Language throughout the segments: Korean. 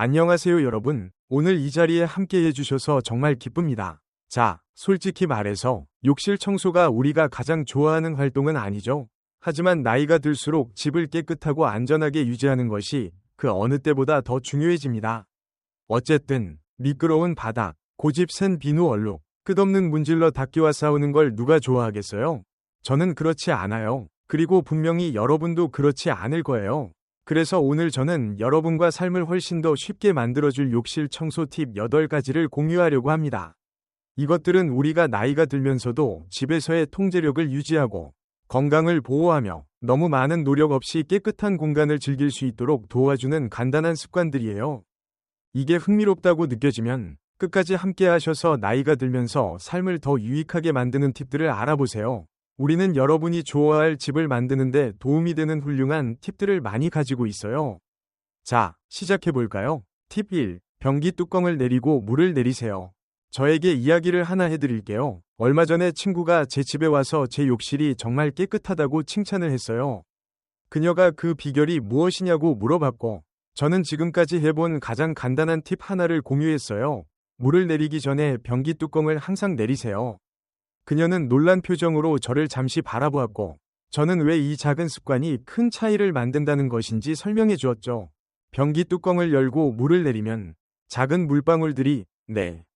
안녕하세요 여러분. 오늘 이 자리에 함께 해주셔서 정말 기쁩니다. 자, 솔직히 말해서 욕실 청소가 우리가 가장 좋아하는 활동은 아니죠. 하지만 나이가 들수록 집을 깨끗하고 안전하게 유지하는 것이 그 어느 때보다 더 중요해집니다. 어쨌든 미끄러운 바닥, 고집 센 비누 얼룩, 끝없는 문질러 닦기와 싸우는 걸 누가 좋아하겠어요? 저는 그렇지 않아요. 그리고 분명히 여러분도 그렇지 않을 거예요. 그래서 오늘 저는 여러분과 삶을 훨씬 더 쉽게 만들어줄 욕실 청소 팁 8가지를 공유하려고 합니다. 이것들은 우리가 나이가 들면서도 집에서의 통제력을 유지하고 건강을 보호하며 너무 많은 노력 없이 깨끗한 공간을 즐길 수 있도록 도와주는 간단한 습관들이에요. 이게 흥미롭다고 느껴지면 끝까지 함께 하셔서 나이가 들면서 삶을 더 유익하게 만드는 팁들을 알아보세요. 우리는 여러분이 좋아할 집을 만드는데 도움이 되는 훌륭한 팁들을 많이 가지고 있어요. 자, 시작해볼까요? 팁 1. 변기 뚜껑을 내리고 물을 내리세요. 저에게 이야기를 하나 해드릴게요. 얼마 전에 친구가 제 집에 와서 제 욕실이 정말 깨끗하다고 칭찬을 했어요. 그녀가 그 비결이 무엇이냐고 물어봤고, 저는 지금까지 해본 가장 간단한 팁 하나를 공유했어요. 물을 내리기 전에 변기 뚜껑을 항상 내리세요. 그녀는 놀란 표정으로 저를 잠시 바라보았고, 저는 왜 이 작은 습관이 큰 차이를 만든다는 것인지 설명해 주었죠. 변기 뚜껑을 열고 물을 내리면 작은 물방울들이,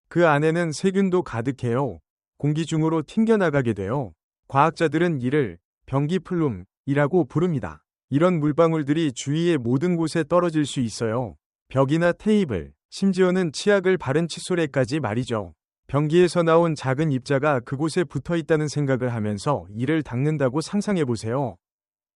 그 안에는 세균도 가득해요. 공기 중으로 튕겨나가게 돼요. 과학자들은 이를 변기 플룸이라고 부릅니다. 이런 물방울들이 주위의 모든 곳에 떨어질 수 있어요. 벽이나 테이블, 심지어는 치약을 바른 칫솔에까지 말이죠. 변기에서 나온 작은 입자가 그곳에 붙어 있다는 생각을 하면서 이를 닦는다고 상상해보세요.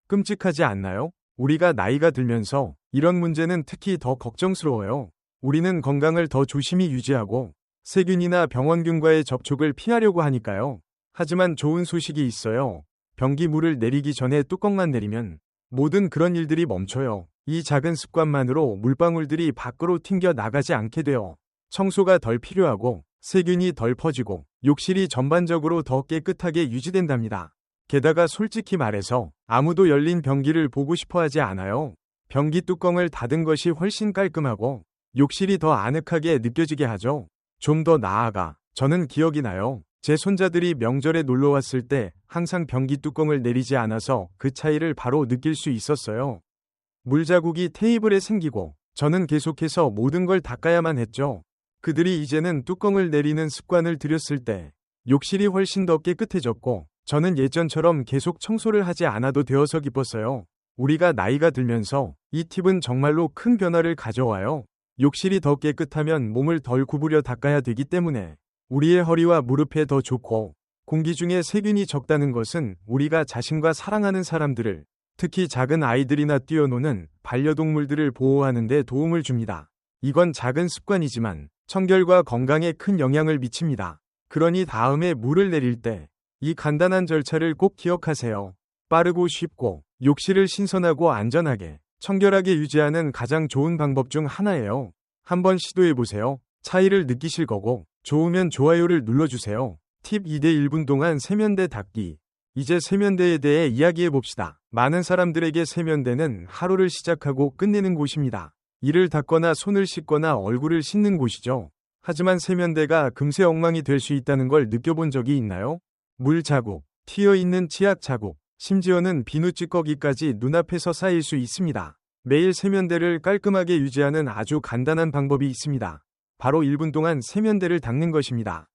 끔찍하지 않나요? 우리가 나이가 들면서 이런 문제는 특히 더 걱정스러워요. 우리는 건강을 더 조심히 유지하고 세균이나 병원균과의 접촉을 피하려고 하니까요. 하지만 좋은 소식이 있어요. 변기 물을 내리기 전에 뚜껑만 내리면 모든 그런 일들이 멈춰요. 이 작은 습관만으로 물방울들이 밖으로 튕겨 나가지 않게 되어 청소가 덜 필요하고 세균이 덜 퍼지고 욕실이 전반적으로 더 깨끗하게 유지된답니다. 게다가 솔직히 말해서 아무도 열린 변기를 보고 싶어 하지 않아요. 변기 뚜껑을 닫은 것이 훨씬 깔끔하고 욕실이 더 아늑하게 느껴지게 하죠. 좀 더 나아가 저는 기억이 나요. 제 손자들이 명절에 놀러 왔을 때 항상 변기 뚜껑을 내리지 않아서 그 차이를 바로 느낄 수 있었어요. 물자국이 테이블에 생기고 저는 계속해서 모든 걸 닦아야만 했죠. 그들이 이제는 뚜껑을 내리는 습관을 들였을 때 욕실이 훨씬 더 깨끗해졌고 저는 예전처럼 계속 청소를 하지 않아도 되어서 기뻤어요. 우리가 나이가 들면서 이 팁은 정말로 큰 변화를 가져와요. 욕실이 더 깨끗하면 몸을 덜 구부려 닦아야 되기 때문에 우리의 허리와 무릎에 더 좋고 공기 중에 세균이 적다는 것은 우리가 자신과 사랑하는 사람들을 특히 작은 아이들이나 뛰어노는 반려동물들을 보호하는 데 도움을 줍니다. 이건 작은 습관이지만 청결과 건강에 큰 영향을 미칩니다. 그러니 다음에 물을 내릴 때 이 간단한 절차를 꼭 기억하세요. 빠르고 쉽고 욕실을 신선하고 안전하게 청결하게 유지하는 가장 좋은 방법 중 하나예요. 한번 시도해보세요. 차이를 느끼실 거고 좋으면 좋아요를 눌러주세요. 팁 2대 1분 동안 세면대 닦기. 이제 세면대에 대해 이야기해봅시다. 많은 사람들에게 세면대는 하루를 시작하고 끝내는 곳입니다. 이를 닦거나 손을 씻거나 얼굴을 씻는 곳이죠. 하지만 세면대가 금세 엉망이 될 수 있다는 걸 느껴본 적이 있나요? 물 자국, 튀어있는 치약 자국, 심지어는 비누 찌꺼기까지 눈앞에서 쌓일 수 있습니다. 매일 세면대를 깔끔하게 유지하는 아주 간단한 방법이 있습니다. 바로 1분 동안 세면대를 닦는 것입니다.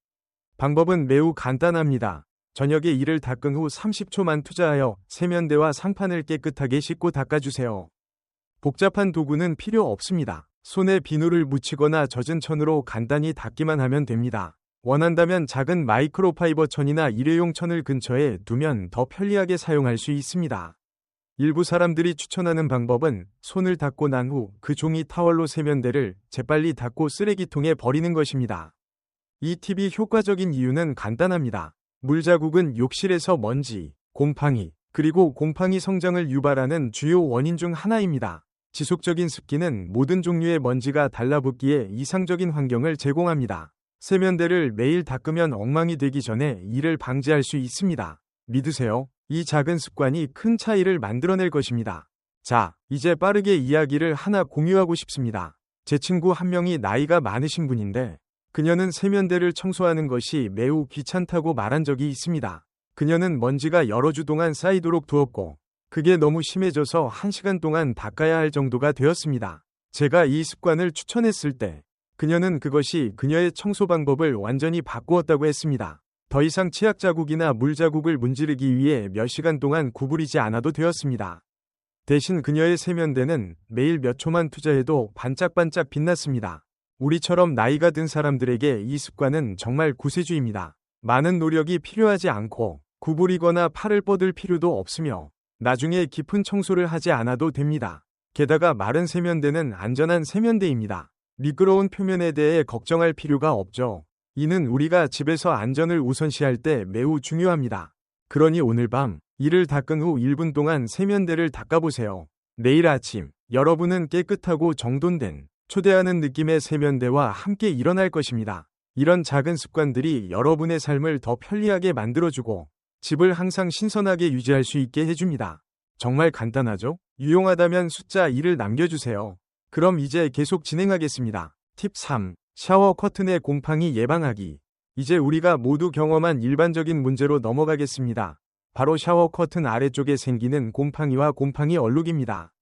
방법은 매우 간단합니다. 저녁에 이를 닦은 후 30초만 투자하여 세면대와 상판을 깨끗하게 씻고 닦아주세요. 복잡한 도구는 필요 없습니다. 손에 비누를 묻히거나 젖은 천으로 간단히 닦기만 하면 됩니다. 원한다면 작은 마이크로파이버 천이나 일회용 천을 근처에 두면 더 편리하게 사용할 수 있습니다. 일부 사람들이 추천하는 방법은 손을 닦고 난 후 그 종이 타월로 세면대를 재빨리 닦고 쓰레기통에 버리는 것입니다. 이 팁이 효과적인 이유는 간단합니다. 물자국은 욕실에서 먼지, 곰팡이, 그리고 곰팡이 성장을 유발하는 주요 원인 중 하나입니다. 지속적인 습기는 모든 종류의 먼지가 달라붙기에 이상적인 환경을 제공합니다. 세면대를 매일 닦으면 엉망이 되기 전에 이를 방지할 수 있습니다. 믿으세요. 이 작은 습관이 큰 차이를 만들어낼 것입니다. 자, 이제 빠르게 이야기를 하나 공유하고 싶습니다. 제 친구 한 명이 나이가 많으신 분인데 그녀는 세면대를 청소하는 것이 매우 귀찮다고 말한 적이 있습니다. 그녀는 먼지가 여러 주 동안 쌓이도록 두었고 그게 너무 심해져서 1시간 동안 닦아야 할 정도가 되었습니다. 제가 이 습관을 추천했을 때 그녀는 그것이 그녀의 청소 방법을 완전히 바꾸었다고 했습니다. 더 이상 치약 자국이나 물 자국을 문지르기 위해 몇 시간 동안 구부리지 않아도 되었습니다. 대신 그녀의 세면대는 매일 몇 초만 투자해도 반짝반짝 빛났습니다. 우리처럼 나이가 든 사람들에게 이 습관은 정말 구세주입니다. 많은 노력이 필요하지 않고 구부리거나 팔을 뻗을 필요도 없으며 나중에 깊은 청소를 하지 않아도 됩니다. 게다가 마른 세면대는 안전한 세면대입니다. 미끄러운 표면에 대해 걱정할 필요가 없죠. 이는 우리가 집에서 안전을 우선시할 때 매우 중요합니다. 그러니 오늘 밤 이를 닦은 후 1분 동안 세면대를 닦아보세요. 내일 아침 여러분은 깨끗하고 정돈된 초대하는 느낌의 세면대와 함께 일어날 것입니다. 이런 작은 습관들이 여러분의 삶을 더 편리하게 만들어주고 집을 항상 신선하게 유지할 수 있게 해줍니다. 정말 간단하죠? 유용하다면 숫자 2를 남겨주세요. 그럼 이제 계속 진행하겠습니다. 팁 3. 샤워 커튼의 곰팡이 예방하기. 이제 우리가 모두 경험한 일반적인 문제로 넘어가겠습니다. 바로 샤워 커튼 아래쪽에 생기는 곰팡이와 곰팡이 얼룩입니다.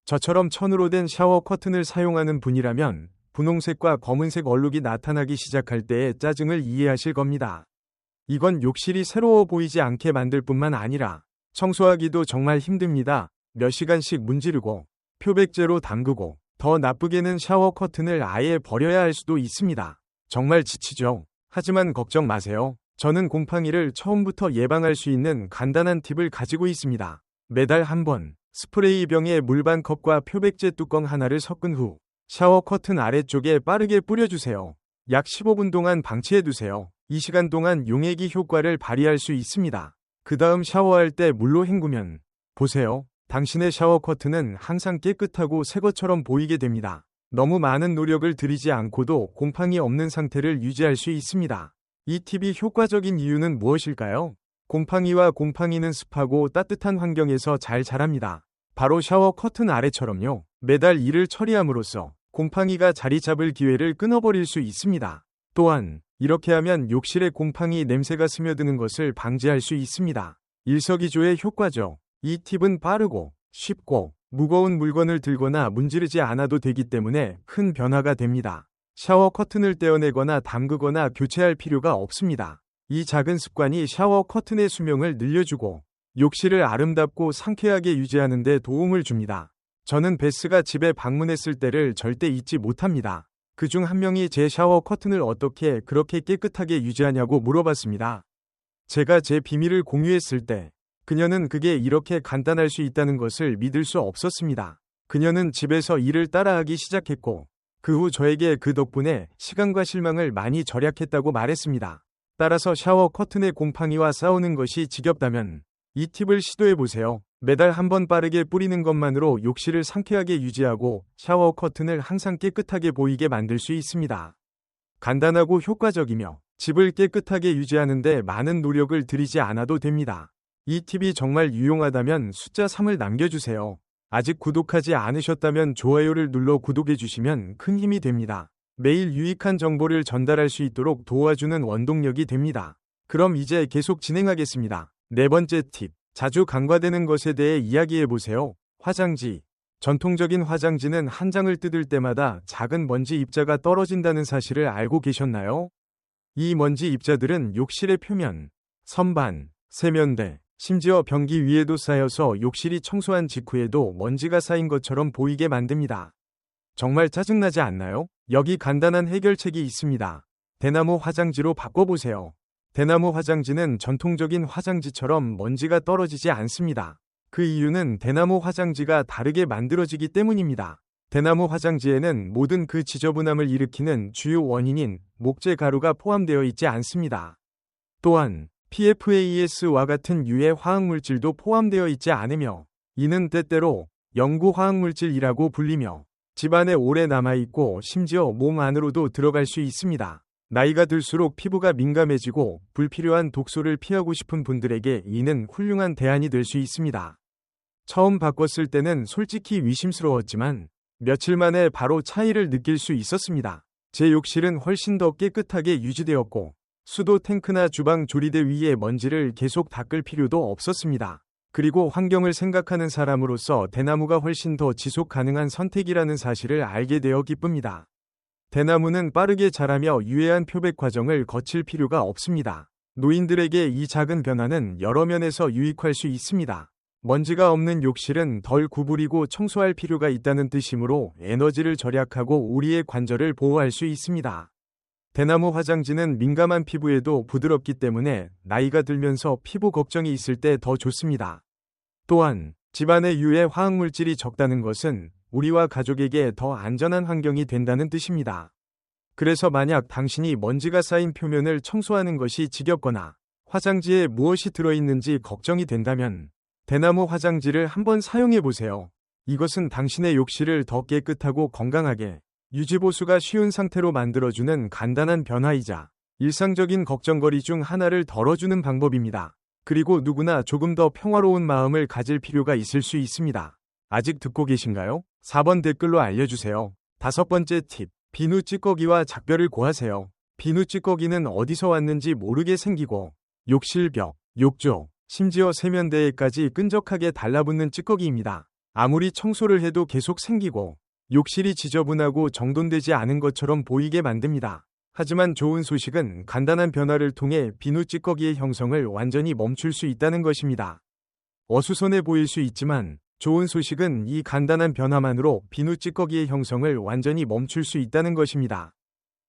저처럼 천으로 된 샤워 커튼을 사용하는 분이라면 분홍색과 검은색 얼룩이 나타나기 시작할 때의 짜증을 이해하실 겁니다. 이건 욕실이 새로워 보이지 않게 만들 뿐만 아니라 청소하기도 정말 힘듭니다. 몇 시간씩 문지르고 표백제로 담그고 더 나쁘게는 샤워 커튼을 아예 버려야 할 수도 있습니다. 정말 지치죠? 하지만 걱정 마세요. 저는 곰팡이를 처음부터 예방할 수 있는 간단한 팁을 가지고 있습니다. 매달 한 번 스프레이 병에 물 반 컵과 표백제 뚜껑 하나를 섞은 후 샤워 커튼 아래쪽에 빠르게 뿌려주세요. 약 15분 동안 방치해두세요. 이 시간 동안 용액이 효과를 발휘할 수 있습니다. 그 다음 샤워할 때 물로 헹구면 보세요. 당신의 샤워 커튼은 항상 깨끗하고 새 것처럼 보이게 됩니다. 너무 많은 노력을 들이지 않고도 곰팡이 없는 상태를 유지할 수 있습니다. 이 팁이 효과적인 이유는 무엇일까요? 곰팡이와 곰팡이는 습하고 따뜻한 환경에서 잘 자랍니다. 바로 샤워 커튼 아래처럼요. 매달 이를 처리함으로써 곰팡이가 자리 잡을 기회를 끊어버릴 수 있습니다. 또한 이렇게 하면 욕실에 곰팡이 냄새가 스며드는 것을 방지할 수 있습니다. 일석이조의 효과죠. 이 팁은 빠르고 쉽고 무거운 물건을 들거나 문지르지 않아도 되기 때문에 큰 변화가 됩니다. 샤워 커튼을 떼어내거나 담그거나 교체할 필요가 없습니다. 이 작은 습관이 샤워 커튼의 수명을 늘려주고 욕실을 아름답고 상쾌하게 유지하는 데 도움을 줍니다. 저는 베스가 집에 방문했을 때를 절대 잊지 못합니다. 그중 한 명이 제 샤워 커튼을 어떻게 그렇게 깨끗하게 유지하냐고 물어봤습니다. 제가 제 비밀을 공유했을 때 그녀는 그게 이렇게 간단할 수 있다는 것을 믿을 수 없었습니다. 그녀는 집에서 이를 따라하기 시작했고 그 후 저에게 그 덕분에 시간과 실망을 많이 절약했다고 말했습니다. 따라서 샤워 커튼의 곰팡이와 싸우는 것이 지겹다면 이 팁을 시도해보세요. 매달 한 번 빠르게 뿌리는 것만으로 욕실을 상쾌하게 유지하고 샤워 커튼을 항상 깨끗하게 보이게 만들 수 있습니다. 간단하고 효과적이며 집을 깨끗하게 유지하는 데 많은 노력을 들이지 않아도 됩니다. 이 팁이 정말 유용하다면 숫자 3을 남겨주세요. 아직 구독하지 않으셨다면 좋아요를 눌러 구독해주시면 큰 힘이 됩니다. 매일 유익한 정보를 전달할 수 있도록 도와주는 원동력이 됩니다. 그럼 이제 계속 진행하겠습니다. 네 번째 팁. 자주 간과되는 것에 대해 이야기해보세요. 화장지. 전통적인 화장지는 한 장을 뜯을 때마다 작은 먼지 입자가 떨어진다는 사실을 알고 계셨나요? 이 먼지 입자들은 욕실의 표면, 선반, 세면대, 심지어 변기 위에도 쌓여서 욕실이 청소한 직후에도 먼지가 쌓인 것처럼 보이게 만듭니다. 정말 짜증나지 않나요? 여기 간단한 해결책이 있습니다. 대나무 화장지로 바꿔보세요. 대나무 화장지는 전통적인 화장지처럼 먼지가 떨어지지 않습니다. 그 이유는 대나무 화장지가 다르게 만들어지기 때문입니다. 대나무 화장지에는 모든 그 지저분함을 일으키는 주요 원인인 목재 가루가 포함되어 있지 않습니다. 또한 PFAS와 같은 유해 화학물질도 포함되어 있지 않으며 이는 때때로 영구 화학물질이라고 불리며 집안에 오래 남아있고 심지어 몸 안으로도 들어갈 수 있습니다. 나이가 들수록 피부가 민감해지고 불필요한 독소를 피하고 싶은 분들에게 이는 훌륭한 대안이 될 수 있습니다. 처음 바꿨을 때는 솔직히 의심스러웠지만 며칠 만에 바로 차이를 느낄 수 있었습니다. 제 욕실은 훨씬 더 깨끗하게 유지되었고 수도 탱크나 주방 조리대 위에 먼지를 계속 닦을 필요도 없었습니다. 그리고 환경을 생각하는 사람으로서 대나무가 훨씬 더 지속 가능한 선택이라는 사실을 알게 되어 기쁩니다. 대나무는 빠르게 자라며 유해한 표백 과정을 거칠 필요가 없습니다. 노인들에게 이 작은 변화는 여러 면에서 유익할 수 있습니다. 먼지가 없는 욕실은 덜 구부리고 청소할 필요가 있다는 뜻이므로 에너지를 절약하고 우리의 관절을 보호할 수 있습니다. 대나무 화장지는 민감한 피부에도 부드럽기 때문에 나이가 들면서 피부 걱정이 있을 때 더 좋습니다. 또한 집안에 유해 화학물질이 적다는 것은 우리와 가족에게 더 안전한 환경이 된다는 뜻입니다. 그래서 만약 당신이 먼지가 쌓인 표면을 청소하는 것이 지겹거나 화장지에 무엇이 들어있는지 걱정이 된다면 대나무 화장지를 한번 사용해 보세요. 이것은 당신의 욕실을 더 깨끗하고 건강하게 유지보수가 쉬운 상태로 만들어주는 간단한 변화이자 일상적인 걱정거리 중 하나를 덜어주는 방법입니다. 그리고 누구나 조금 더 평화로운 마음을 가질 필요가 있을 수 있습니다. 아직 듣고 계신가요? 4번 댓글로 알려주세요. 5번째 팁. 비누 찌꺼기와 작별을 고하세요. 비누 찌꺼기는 어디서 왔는지 모르게 생기고 욕실 벽, 욕조, 심지어 세면대에까지 끈적하게 달라붙는 찌꺼기입니다. 아무리 청소를 해도 계속 생기고 욕실이 지저분하고 정돈되지 않은 것처럼 보이게 만듭니다. 하지만 좋은 소식은 간단한 변화를 통해 비누 찌꺼기의 형성을 완전히 멈출 수 있다는 것입니다. 어수선해 보일 수 있지만 좋은 소식은 이 간단한 변화만으로 비누 찌꺼기의 형성을 완전히 멈출 수 있다는 것입니다.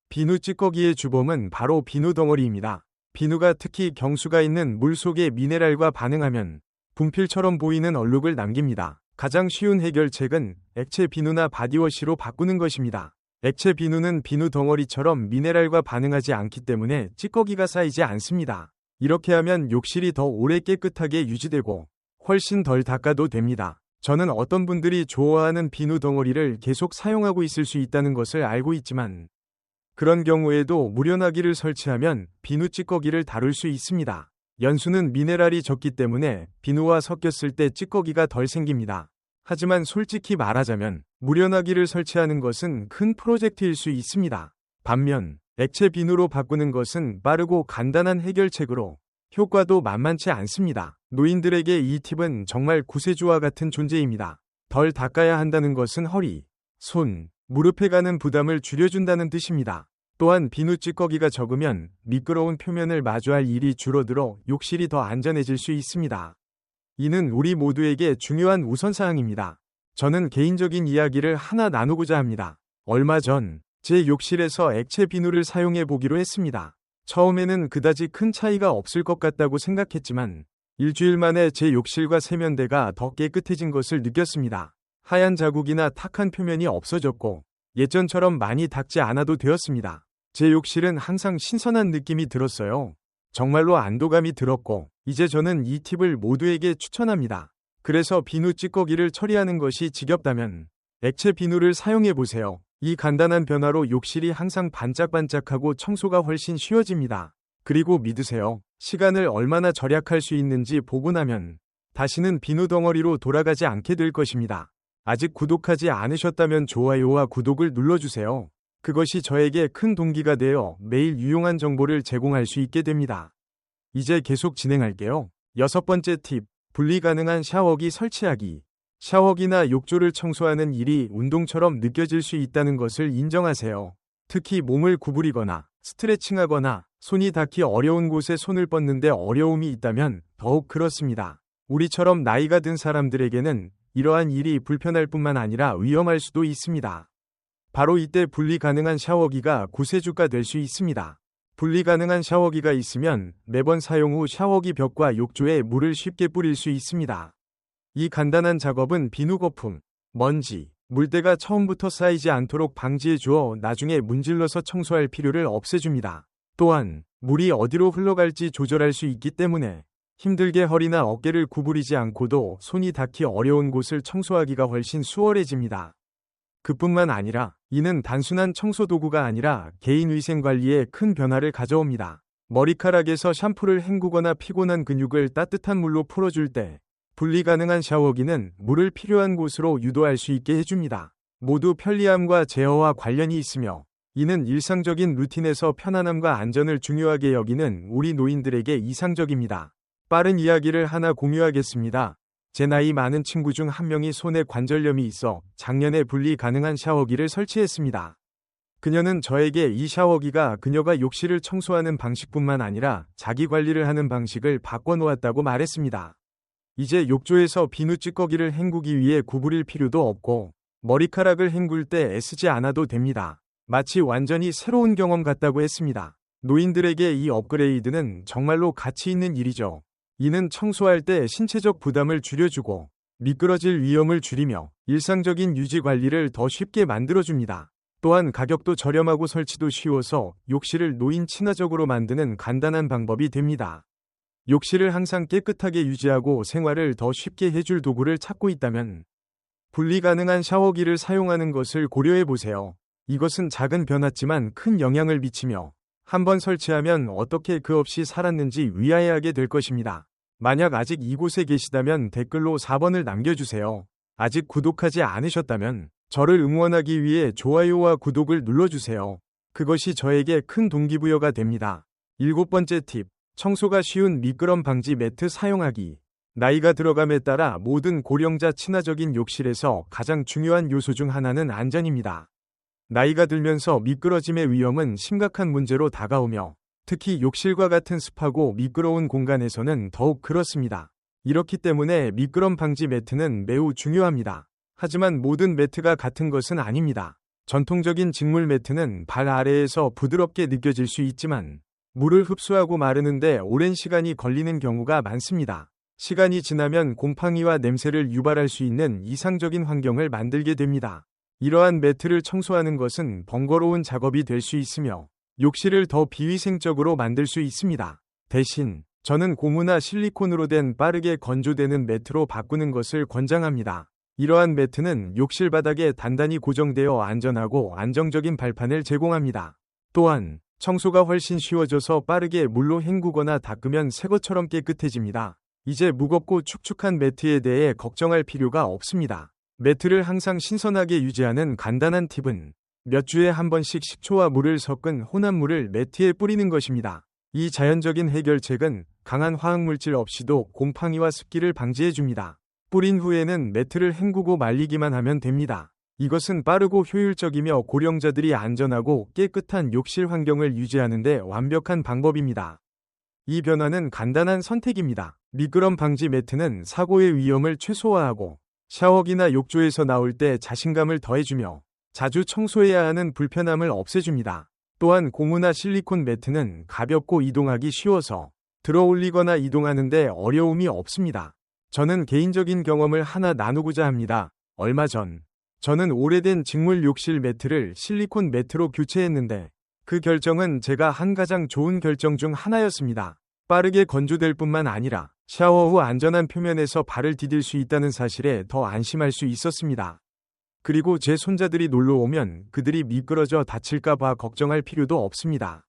비누 찌꺼기의 주범은 바로 비누 덩어리입니다. 비누가 특히 경수가 있는 물 속의 미네랄과 반응하면 분필처럼 보이는 얼룩을 남깁니다. 가장 쉬운 해결책은 액체 비누나 바디워시로 바꾸는 것입니다. 액체 비누는 비누 덩어리처럼 미네랄과 반응하지 않기 때문에 찌꺼기가 쌓이지 않습니다. 이렇게 하면 욕실이 더 오래 깨끗하게 유지되고 훨씬 덜 닦아도 됩니다. 저는 어떤 분들이 좋아하는 비누 덩어리를 계속 사용하고 있을 수 있다는 것을 알고 있지만 그런 경우에도 무련하기를 설치하면 비누 찌꺼기를 다룰 수 있습니다. 연수는 미네랄이 적기 때문에 비누와 섞였을 때 찌꺼기가 덜 생깁니다. 하지만 솔직히 말하자면 무련하기를 설치하는 것은 큰 프로젝트일 수 있습니다. 반면 액체 비누로 바꾸는 것은 빠르고 간단한 해결책으로 효과도 만만치 않습니다. 노인들에게 이 팁은 정말 구세주와 같은 존재입니다. 덜 닦아야 한다는 것은 허리, 손, 무릎에 가는 부담을 줄여준다는 뜻입니다. 또한 비누 찌꺼기가 적으면 미끄러운 표면을 마주할 일이 줄어들어 욕실이 더 안전해질 수 있습니다. 이는 우리 모두에게 중요한 우선사항입니다. 저는 개인적인 이야기를 하나 나누고자 합니다. 얼마 전 제 욕실에서 액체 비누를 사용해 보기로 했습니다. 처음에는 그다지 큰 차이가 없을 것 같다고 생각했지만 일주일 만에 제 욕실과 세면대가 더 깨끗해진 것을 느꼈습니다. 하얀 자국이나 탁한 표면이 없어졌고 예전처럼 많이 닦지 않아도 되었습니다. 제 욕실은 항상 신선한 느낌이 들었어요. 정말로 안도감이 들었고 이제 저는 이 팁을 모두에게 추천합니다. 그래서 비누 찌꺼기를 처리하는 것이 지겹다면 액체 비누를 사용해 보세요. 이 간단한 변화로 욕실이 항상 반짝반짝하고 청소가 훨씬 쉬워집니다. 그리고 믿으세요. 시간을 얼마나 절약할 수 있는지 보고 나면 다시는 비누 덩어리로 돌아가지 않게 될 것입니다. 아직 구독하지 않으셨다면 좋아요와 구독을 눌러주세요. 그것이 저에게 큰 동기가 되어 매일 유용한 정보를 제공할 수 있게 됩니다. 이제 계속 진행할게요. 6번째 팁. 분리 가능한 샤워기 설치하기. 샤워기나 욕조를 청소하는 일이 운동처럼 느껴질 수 있다는 것을 인정하세요. 특히 몸을 구부리거나 스트레칭하거나 손이 닿기 어려운 곳에 손을 뻗는데 어려움이 있다면 더욱 그렇습니다. 우리처럼 나이가 든 사람들에게는 이러한 일이 불편할 뿐만 아니라 위험할 수도 있습니다. 바로 이때 분리 가능한 샤워기가 구세주가 될 수 있습니다. 분리 가능한 샤워기가 있으면 매번 사용 후 샤워기 벽과 욕조에 물을 쉽게 뿌릴 수 있습니다. 이 간단한 작업은 비누 거품, 먼지, 물때가 처음부터 쌓이지 않도록 방지해 주어 나중에 문질러서 청소할 필요를 없애줍니다. 또한 물이 어디로 흘러갈지 조절할 수 있기 때문에 힘들게 허리나 어깨를 구부리지 않고도 손이 닿기 어려운 곳을 청소하기가 훨씬 수월해집니다. 그뿐만 아니라 이는 단순한 청소 도구가 아니라 개인 위생 관리에 큰 변화를 가져옵니다. 머리카락에서 샴푸를 헹구거나 피곤한 근육을 따뜻한 물로 풀어줄 때 분리 가능한 샤워기는 물을 필요한 곳으로 유도할 수 있게 해줍니다. 모두 편리함과 제어와 관련이 있으며 이는 일상적인 루틴에서 편안함과 안전을 중요하게 여기는 우리 노인들에게 이상적입니다. 빠른 이야기를 하나 공유하겠습니다. 제 나이 많은 친구 중 한 명이 손에 관절염이 있어 작년에 분리 가능한 샤워기를 설치했습니다. 그녀는 저에게 이 샤워기가 그녀가 욕실을 청소하는 방식뿐만 아니라 자기 관리를 하는 방식을 바꿔놓았다고 말했습니다. 이제 욕조에서 비누 찌꺼기를 헹구기 위해 구부릴 필요도 없고 머리카락을 헹굴 때 애쓰지 않아도 됩니다. 마치 완전히 새로운 경험 같다고 했습니다. 노인들에게 이 업그레이드는 정말로 가치 있는 일이죠. 이는 청소할 때 신체적 부담을 줄여주고 미끄러질 위험을 줄이며 일상적인 유지 관리를 더 쉽게 만들어줍니다. 또한 가격도 저렴하고 설치도 쉬워서 욕실을 노인 친화적으로 만드는 간단한 방법이 됩니다. 욕실을 항상 깨끗하게 유지하고 생활을 더 쉽게 해줄 도구를 찾고 있다면 분리 가능한 샤워기를 사용하는 것을 고려해 보세요. 이것은 작은 변화지만 큰 영향을 미치며 한번 설치하면 어떻게 그 없이 살았는지 위아래하게 될 것입니다. 만약 아직 이곳에 계시다면 댓글로 4번을 남겨주세요. 아직 구독하지 않으셨다면 저를 응원하기 위해 좋아요와 구독을 눌러주세요. 그것이 저에게 큰 동기부여가 됩니다. 7번째 팁. 청소가 쉬운 미끄럼 방지 매트 사용하기. 나이가 들어감에 따라 모든 고령자 친화적인 욕실에서 가장 중요한 요소 중 하나는 안전입니다. 나이가 들면서 미끄러짐의 위험은 심각한 문제로 다가오며 특히 욕실과 같은 습하고 미끄러운 공간에서는 더욱 그렇습니다. 이렇기 때문에 미끄럼 방지 매트는 매우 중요합니다. 하지만 모든 매트가 같은 것은 아닙니다. 전통적인 직물 매트는 발 아래에서 부드럽게 느껴질 수 있지만 물을 흡수하고 마르는데 오랜 시간이 걸리는 경우가 많습니다. 시간이 지나면 곰팡이와 냄새를 유발할 수 있는 이상적인 환경을 만들게 됩니다. 이러한 매트를 청소하는 것은 번거로운 작업이 될 수 있으며 욕실을 더 비위생적으로 만들 수 있습니다. 대신 저는 고무나 실리콘으로 된 빠르게 건조되는 매트로 바꾸는 것을 권장합니다. 이러한 매트는 욕실 바닥에 단단히 고정되어 안전하고 안정적인 발판을 제공합니다. 또한 청소가 훨씬 쉬워져서 빠르게 물로 헹구거나 닦으면 새 것처럼 깨끗해집니다. 이제 무겁고 축축한 매트에 대해 걱정할 필요가 없습니다. 매트를 항상 신선하게 유지하는 간단한 팁은 몇 주에 한 번씩 식초와 물을 섞은 혼합물을 매트에 뿌리는 것입니다. 이 자연적인 해결책은 강한 화학물질 없이도 곰팡이와 습기를 방지해줍니다. 뿌린 후에는 매트를 헹구고 말리기만 하면 됩니다. 이것은 빠르고 효율적이며 고령자들이 안전하고 깨끗한 욕실 환경을 유지하는 데 완벽한 방법입니다. 이 변화는 간단한 선택입니다. 미끄럼 방지 매트는 사고의 위험을 최소화하고 샤워기나 욕조에서 나올 때 자신감을 더해주며 자주 청소해야 하는 불편함을 없애줍니다. 또한 고무나 실리콘 매트는 가볍고 이동하기 쉬워서 들어 올리거나 이동하는 데 어려움이 없습니다. 저는 개인적인 경험을 하나 나누고자 합니다. 얼마 전 저는 오래된 직물 욕실 매트를 실리콘 매트로 교체했는데 그 결정은 제가 한 가장 좋은 결정 중 하나였습니다. 빠르게 건조될 뿐만 아니라 샤워 후 안전한 표면에서 발을 디딜 수 있다는 사실에 더 안심할 수 있었습니다. 그리고 제 손자들이 놀러 오면 그들이 미끄러져 다칠까봐 걱정할 필요도 없습니다.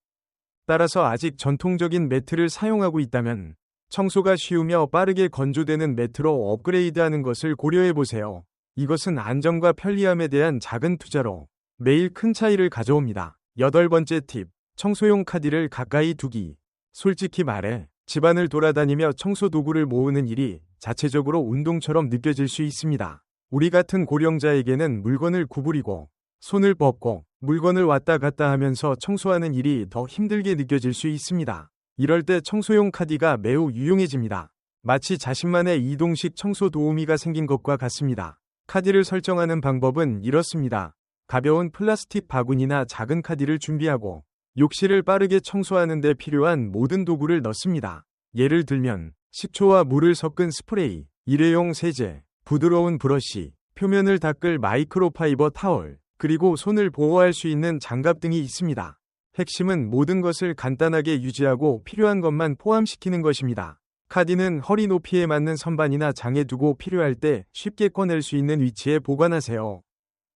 따라서 아직 전통적인 매트를 사용하고 있다면 청소가 쉬우며 빠르게 건조되는 매트로 업그레이드하는 것을 고려해보세요. 이것은 안전과 편리함에 대한 작은 투자로 매일 큰 차이를 가져옵니다. 8번째 팁. 청소용 카디를 가까이 두기. 솔직히 말해 집안을 돌아다니며 청소 도구를 모으는 일이 자체적으로 운동처럼 느껴질 수 있습니다. 우리 같은 고령자에게는 물건을 구부리고 손을 뻗고 물건을 왔다 갔다 하면서 청소하는 일이 더 힘들게 느껴질 수 있습니다. 이럴 때 청소용 카디가 매우 유용해집니다. 마치 자신만의 이동식 청소 도우미가 생긴 것과 같습니다. 카디를 설정하는 방법은 이렇습니다. 가벼운 플라스틱 바구니나 작은 카디를 준비하고 욕실을 빠르게 청소하는 데 필요한 모든 도구를 넣습니다. 예를 들면 식초와 물을 섞은 스프레이, 일회용 세제, 부드러운 브러쉬, 표면을 닦을 마이크로파이버 타월, 그리고 손을 보호할 수 있는 장갑 등이 있습니다. 핵심은 모든 것을 간단하게 유지하고 필요한 것만 포함시키는 것입니다. 카디는 허리 높이에 맞는 선반이나 장에 두고 필요할 때 쉽게 꺼낼 수 있는 위치에 보관하세요.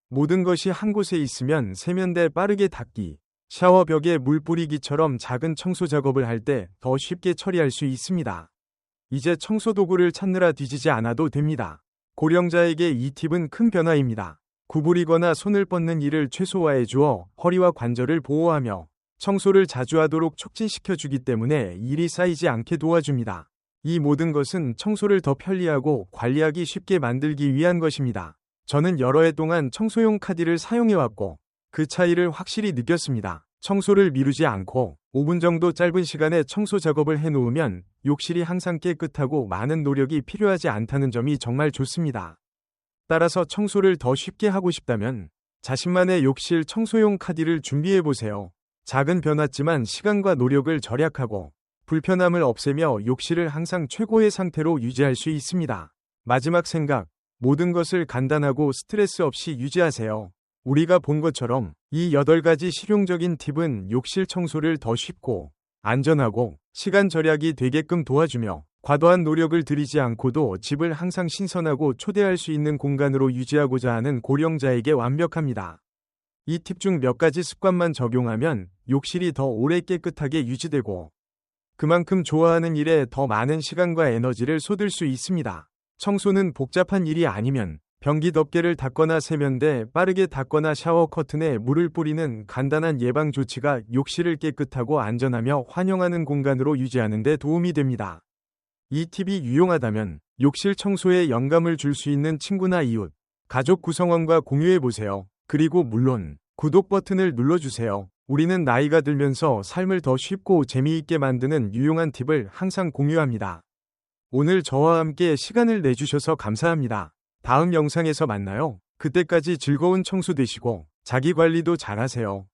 모든 것이 한 곳에 있으면 세면대 빠르게 닦기, 샤워벽에 물 뿌리기처럼 작은 청소 작업을 할 때 더 쉽게 처리할 수 있습니다. 이제 청소 도구를 찾느라 뒤지지 않아도 됩니다. 고령자에게 이 팁은 큰 변화입니다. 구부리거나 손을 뻗는 일을 최소화해 주어 허리와 관절을 보호하며 청소를 자주 하도록 촉진시켜 주기 때문에 일이 쌓이지 않게 도와줍니다. 이 모든 것은 청소를 더 편리하고 관리하기 쉽게 만들기 위한 것입니다. 저는 여러 해 동안 청소용 카디를 사용해왔고 그 차이를 확실히 느꼈습니다. 청소를 미루지 않고 5분 정도 짧은 시간에 청소 작업을 해놓으면 욕실이 항상 깨끗하고 많은 노력이 필요하지 않다는 점이 정말 좋습니다. 따라서 청소를 더 쉽게 하고 싶다면 자신만의 욕실 청소용 카디를 준비해보세요. 작은 변화지만 시간과 노력을 절약하고 불편함을 없애며 욕실을 항상 최고의 상태로 유지할 수 있습니다. 마지막 생각, 모든 것을 간단하고 스트레스 없이 유지하세요. 우리가 본 것처럼 이 8가지 실용적인 팁은 욕실 청소를 더 쉽고 안전하고 시간 절약이 되게끔 도와주며 과도한 노력을 들이지 않고도 집을 항상 신선하고 초대할 수 있는 공간으로 유지하고자 하는 고령자에게 완벽합니다. 이 팁 중 몇 가지 습관만 적용하면 욕실이 더 오래 깨끗하게 유지되고 그만큼 좋아하는 일에 더 많은 시간과 에너지를 쏟을 수 있습니다. 청소는 복잡한 일이 아니면 변기 덮개를 닦거나 세면대 빠르게 닦거나 샤워 커튼에 물을 뿌리는 간단한 예방 조치가 욕실을 깨끗하고 안전하며 환영하는 공간으로 유지하는 데 도움이 됩니다. 이 팁이 유용하다면 욕실 청소에 영감을 줄 수 있는 친구나 이웃, 가족 구성원과 공유해보세요. 그리고 물론 구독 버튼을 눌러주세요. 우리는 나이가 들면서 삶을 더 쉽고 재미있게 만드는 유용한 팁을 항상 공유합니다. 오늘 저와 함께 시간을 내주셔서 감사합니다. 다음 영상에서 만나요. 그때까지 즐거운 청소 되시고 자기 관리도 잘하세요.